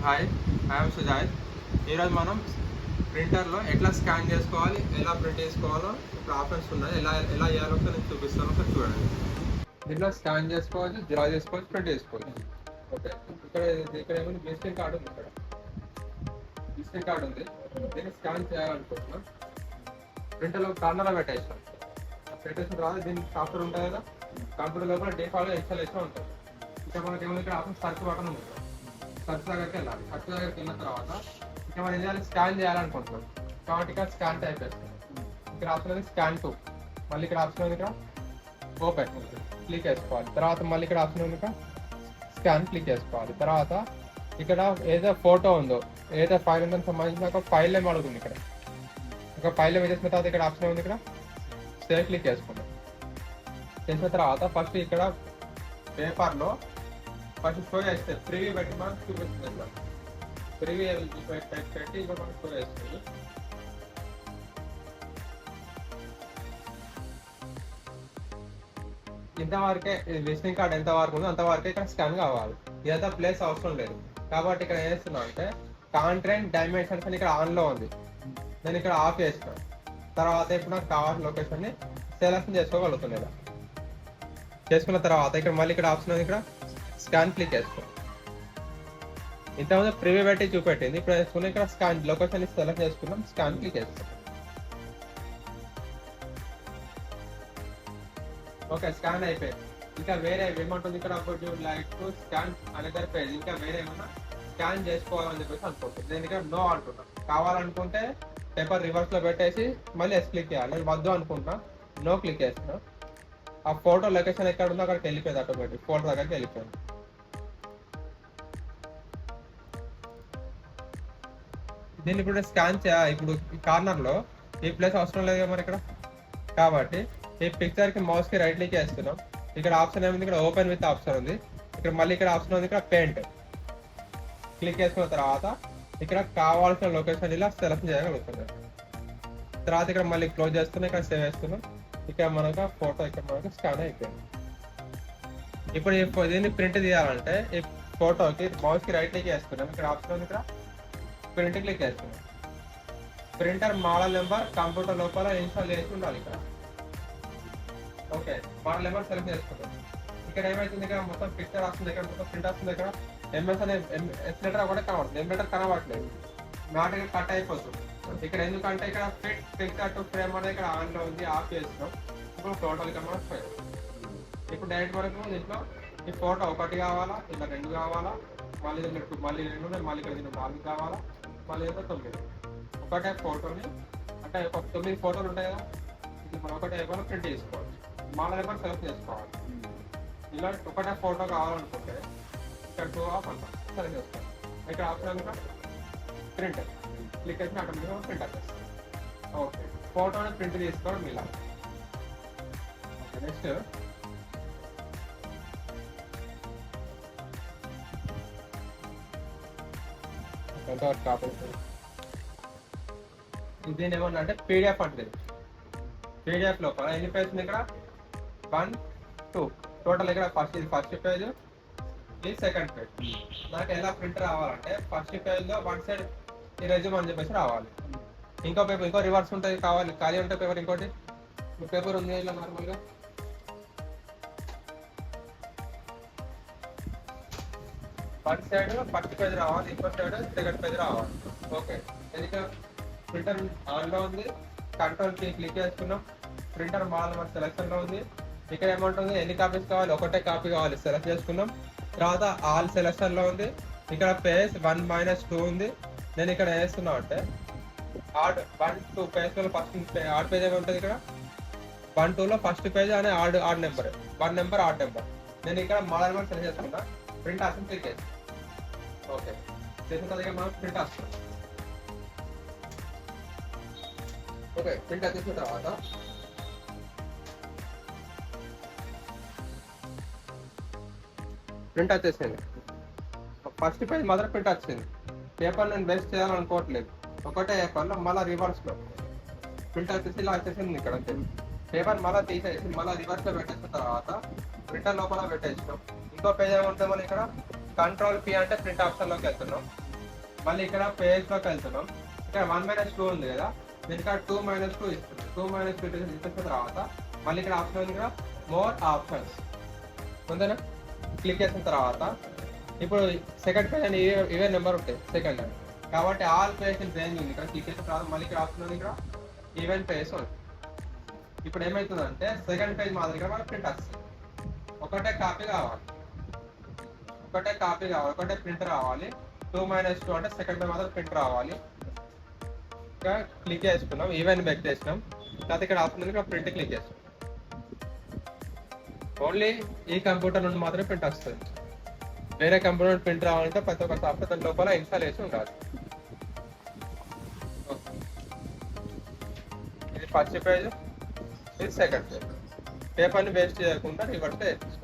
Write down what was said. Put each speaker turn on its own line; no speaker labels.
Hi, I'm Sujoy. ఈరోజు మనం ప్రింటర్లో ఎట్లా స్కాన్ చేసుకోవాలి, ఎలా ప్రింట్ చేసుకోవాలో ఇప్పుడు ఆప్షన్స్ ఉన్నాయి. ఎలా ఎలా చేయాలో నేను చూపిస్తాను, ఒకసారి చూడండి. దీంట్లో స్కాన్ చేసుకోవచ్చు, డ్రా చేసుకోవచ్చు, ప్రింట్ చేసుకోవచ్చు. ఓకే, ఇక్కడ ఏమైనా విజిటింగ్ కార్డు ఉంది. ఇక్కడ విజిటింగ్ కార్డు ఉంది. దీన్ని స్కాన్ చేయాలనుకుంటున్నాం. ప్రింటర్లో కార్నర్లో పెట్టేస్తాం. పెట్టేసిన తర్వాత దీనికి సాఫ్ట్వేర్ ఉంటుంది కదా, కంప్యూటర్ లోపల డిఫాల్ట్గా ఇన్స్టాలేషన్ ఉంటుంది. ఇంకా మనకి ఏమైనా ఇక్కడ ఆప్షన్ సర్చ్ బటన్ ఉంది. సర్చ్ దగ్గరికి వెళ్ళాలి. సర్చ్ దగ్గరికి వెళ్ళిన తర్వాత ఇంకా మనం ఏం చేయాలి, స్కాన్ చేయాలనుకుంటున్నాం కాబట్టి ఇక్కడ స్కాన్ టైప్ చేస్తాం. ఇక్కడ ఆప్షన్ ఉంది స్కాన్ టు, మళ్ళీ ఇక్కడ ఆప్షన్ ఉంది ఇక్కడ ఓపెన్ క్లిక్ చేసుకోవాలి. తర్వాత మళ్ళీ ఇక్కడ ఆప్షన్ ఉంది ఇక్కడ స్కాన్ క్లిక్ చేసుకోవాలి. తర్వాత ఇక్కడ ఏదో ఫోటో ఉందో ఏదో ఫైల్ ఉందని సంబంధించిన ఒక ఫైల్ నేమ్ అడుగుతుంది. ఇక్కడ ఒక ఫైల్ నేమ్ చేసిన తర్వాత ఇక్కడ ఆప్షన్ ఉంది ఇక్కడ సేవ్ క్లిక్ చేసుకుంటాం. చేసిన తర్వాత ఫస్ట్ ఇక్కడ పేపర్లో ఫస్ట్ షో చేస్తే ప్రివ్యూ పెట్టి మనకు చూపిస్తుంది. ప్రివ్యూ పెట్టి ఇక్కడ మనకు షో చేస్తుంది. ఇంతవరకే విజిటింగ్ కార్డ్ ఎంత వరకు ఉందో అంతవరకే ఇక్కడ స్కాన్ కావాలి. ఇదంతా ప్లేస్ అవసరం లేదు కాబట్టి ఇక్కడ ఏం చేస్తున్నా అంటే కాంట్రెంట్ డైమెన్షన్స్ అని ఇక్కడ ఆన్లో ఉంది. నేను ఇక్కడ ఆఫ్ చేసిన తర్వాత ఇప్పుడు నాకు కావాల్సిన లొకేషన్ని సెలెక్షన్ చేసుకోగలుగుతున్నాను. చేసుకున్న తర్వాత ఇక్కడ మళ్ళీ ఇక్కడ ఆప్షన్ ఉంది ఇక్కడ స్కాన్ క్లిక్ చేసుకో. ఇంతకుముందు ప్రివ్యూ పెట్టి చూపెట్టింది, ఇప్పుడు వేసుకుని ఇక్కడ స్కాన్ లొకేషన్ సెలెక్ట్ చేసుకున్నాం. స్కాన్ క్లిక్ చేసుకో. ఓకే, స్కాన్ అయిపోయింది. ఇంకా వేరే ఏమంటుంది ఇక్కడ like to scan another page, ఇంకా వేరే ఏమన్నా స్కాన్ చేసుకోవాలని చెప్పేసి అనుకుంటుంది. నేను ఇక్కడ నో అంటున్నా. కావాలనుకుంటే పేపర్ రివర్స్ లో పెట్టేసి మళ్ళీ ఎస్ క్లిక్ చేయాలి. నేను వద్దు అనుకుంటున్నా, నో క్లిక్ చేస్తున్నా. ఆ ఫోటో లొకేషన్ ఎక్కడ ఉందో అక్కడికి వెళ్ళిపోయింది, ఆటోమేటిక్ ఫోటో దగ్గరికి వెళ్ళిపోయింది. దీన్ని ఇప్పుడు స్కాన్ చేయాలి. ఇప్పుడు ఈ కార్నర్ లో ఈ ప్లేస్ అవసరం లేదు మరి ఇక్కడ, కాబట్టి ఈ పిక్చర్ కి మౌస్ కి రైట్ క్లిక్ చేస్తున్నాం. ఇక్కడ ఆప్షన్ ఏముంది, ఇక్కడ ఓపెన్ విత్ ఆప్షన్ ఉంది. ఇక్కడ మళ్ళీ ఇక్కడ ఆప్షన్ ఉంది ఇక్కడ పెయింట్ క్లిక్ చేసుకున్న తర్వాత ఇక్కడ కావాల్సిన లొకేషన్ ఇలా సెలెక్ట్ చేయగలుగుతున్నాం. తర్వాత ఇక్కడ మళ్ళీ క్లోజ్ చేస్తున్నాం, ఇక్కడ సేవ్ చేస్తున్నాం. ఇక్కడ మనకు ఫోటో ఇక్కడ మనకు స్కాన్ అయిపోయింది. ఇప్పుడు దీన్ని ప్రింట్ తీయాలంటే ఈ ఫోటోకి మౌస్ కి రైట్ క్లిక్ చేస్తున్నాం. ఇక్కడ ఆప్షన్ ఉంది ఇక్కడ ప్రింట్ క్లిక్ చేస్తున్నాం. ప్రింటర్ మోడల్ నెంబర్ కంప్యూటర్ లోపల ఇన్స్టాల్ చేసి ఉండాలి. ఇక్కడ ఓకే, మోడల్ నెంబర్ సెలెక్ట్ చేసుకుంటాం. ఇక్కడ ఏమైతుంది, ఇక్కడ మొత్తం పిక్చర్ వస్తుంది, ఇక్కడ మొత్తం ప్రింట్ వస్తుంది. ఇక్కడ ఎంఎస్ అనే ఎస్ లెటర్ ఒకటే కనబడుతుంది, ఎం లెటర్ కనబడట్లేదు. మ్యాట్ ఇక్కడ కట్ అయిపోతుంది. ఇక్కడ ఎందుకంటే ఇక్కడ ఫిట్ పిక్చర్ టు ఫ్రేమ్ అనేది ఇక్కడ ఆన్లో ఉంది, ఆఫ్ చేస్తున్నాం. ఇప్పుడు టోటల్ గా మనకు ఫైల్. ఇప్పుడు డైరెక్ట్ వరకు దీంట్లో ఈ ఫోటో ఒకటి కావాలా, ఇలా రెండు కావాలా, మళ్ళీ మళ్ళీ రెండు, మళ్ళీ ఇక్కడ 4 కావాలా, మళ్ళీ 9. ఒకటే ఫోటోని అంటే ఒక 9 ఫోటోలు ఉంటాయి కదా, ఇది మనం ఒకటే ఏమైనా ప్రింట్ చేసుకోవాలి. మోడల్ నెంబర్ సెలెక్ట్ చేసుకోవాలి. ఇలా ఒకటే ఫోటో కావాలనుకుంటే ఇక్కడ 2 ఆఫ్ అంటాం, సెలెక్ట్ చేసుకోవాలి. ఇక్కడ ఆప్షన్ ప్రింట్ క్లిక్ చేసి ఆటోమేటిక్గా ప్రింట్ వచ్చేస్తుంది. ఓకే, ఫోటోని ప్రింట్ తీసుకోవడం ఇలా. నెక్స్ట్ ఎంతవరకు కాకపోతే దీని ఏమన్నా అంటే పీడిఎఫ్ అంటే పీడిఎఫ్ లోపల ఎన్ని పేజ్ ఉంది, ఇక్కడ 1 2 టోటల్. ఇక్కడ ఫస్ట్ పేజ్, ఇది సెకండ్ పేజ్. నాకు ఎలా ప్రింట్ రావాలంటే ఫస్ట్ పేజ్ లో వన్ సైడ్ ఈ రెజ్యూమ్ అని చెప్పేసి రావాలి. ఇంకో పేపర్ ఇంకో రివర్స్ ఉంటుంది కావాలి, ఖాళీ ఉంటే పేపర్ ఇంకోటి పేపర్ ఉంది ఇలా నార్మల్గా. ఫస్ట్ సైడ్ ఫస్ట్ పేజ్ రావాలి, ఇంకో సైడ్ సెకండ్ పేజ్ రావాలి. ఓకే, ఇక్కడ ప్రింటర్ ఆన్లో ఉంది. కంట్రోల్ కీ క్లిక్ చేసుకున్నాం. ప్రింటర్ మోడల్ నెంబర్ సెలెక్షన్ లో ఉంది. ఇక్కడ ఏమంటుంది, ఎన్ని కాపీస్ కావాలి, ఒకటే కాపీ కావాలి, సెలెక్ట్ చేసుకున్నాం. తర్వాత ఆల్ సెలెక్షన్ లో ఉంది. ఇక్కడ పేజ్ 1-2 ఉంది. నేను ఇక్కడ వేస్తున్నా అంటే ఆడ్ 1-2 పేజ్ లో ఫస్ట్ ఆడ్ పేజ్ ఏమి ఉంటుంది, ఇక్కడ 1-2 లో ఫస్ట్ పేజ్ అనే odd number, 1 number odd number. నేను ఇక్కడ మోడల్ నెంబర్ సెలెక్ట్ చేసుకున్నా. ప్రింట్ ఆప్షన్ క్లిక్ చేసి ఓకే చేసిన తర్వాత మనం ప్రింట్ వస్తాం. ఓకే, ప్రింట్ వచ్చేసిన తర్వాత ప్రింట్ వచ్చేసింది. ఫస్ట్ పేజ్ మాత్రం ప్రింట్ వచ్చింది. పేపర్ నేను వేస్ట్ చేయాలనుకోవట్లేదు, ఒకటే పేపర్లో మళ్ళీ రివర్స్లో ప్రింట్ వచ్చేసి ఇలా వచ్చేసింది. ఇక్కడ పేపర్ మళ్ళీ తీసేసి మళ్ళీ రివర్స్లో పెట్టేసిన తర్వాత ప్రింటర్ లోపల పెట్టేసినాం. ఇంకో పేజ్ ఏముంటుంది, మనం ఇక్కడ కంట్రోల్ పి అంటే ప్రింట్ ఆప్షన్ లోకి వెళ్తున్నాం. మళ్ళీ ఇక్కడ పేజ్లోకి వెళ్తున్నాం. ఇక్కడ 1-2 ఉంది కదా, దీనికి ఇక్కడ 2-2 ఇస్తుంది. 2-2 ఇచ్చిన తర్వాత మళ్ళీ ఇక్కడ ఆప్షన్ ఉంది కదా, మోర్ ఆప్షన్స్ ఉందేనా, క్లిక్ చేసిన తర్వాత ఇప్పుడు సెకండ్ పేజ్ అని ఇవే నెంబర్ ఉంటాయి సెకండ్ అని, కాబట్టి ఆల్ పేజ్ రేంజ్ ఉంది. ఇక్కడ క్లిక్ చేసిన తర్వాత మళ్ళీ ఇక్కడ ఆప్షన్ ఉంది, ఇక్కడ ఈవెంట్ పేజ్ ఉంది. ఇప్పుడు ఏమవుతుందంటే సెకండ్ పేజ్ మాదిరిగా మనకు ప్రింట్ వస్తుంది. ఒకటే కాపీ కావాలి, ఒకటే ప్రింట్ రావాలి. 2-2 అంటే సెకండ్ పేజ్ మాత్రం ప్రింట్ రావాలి. ఇంకా క్లిక్ చేసుకున్నాం, ఈవెంట్ బ్యాక్ చేసినాం. తర్వాత ఇక్కడ ఆప్షన్ ఉంది, ఇక్కడ ప్రింట్ క్లిక్ చేస్తాం. ఓన్లీ ఈ కంప్యూటర్ నుండి మాత్రమే ప్రింట్ వస్తుంది. వేరే కంప్యూటర్ ప్రింట్ రావాలంటే ప్రతి ఒక్క సాఫ్ట్వేర్ దాని లోపల ఇన్స్టాల్ చేసి ఉండాలి. ఇది ఫస్ట్ పేజ్, ఇది సెకండ్ పేజ్. పేపర్ని వేస్ట్ చేయకుండా రివర్స్ చేయాలి.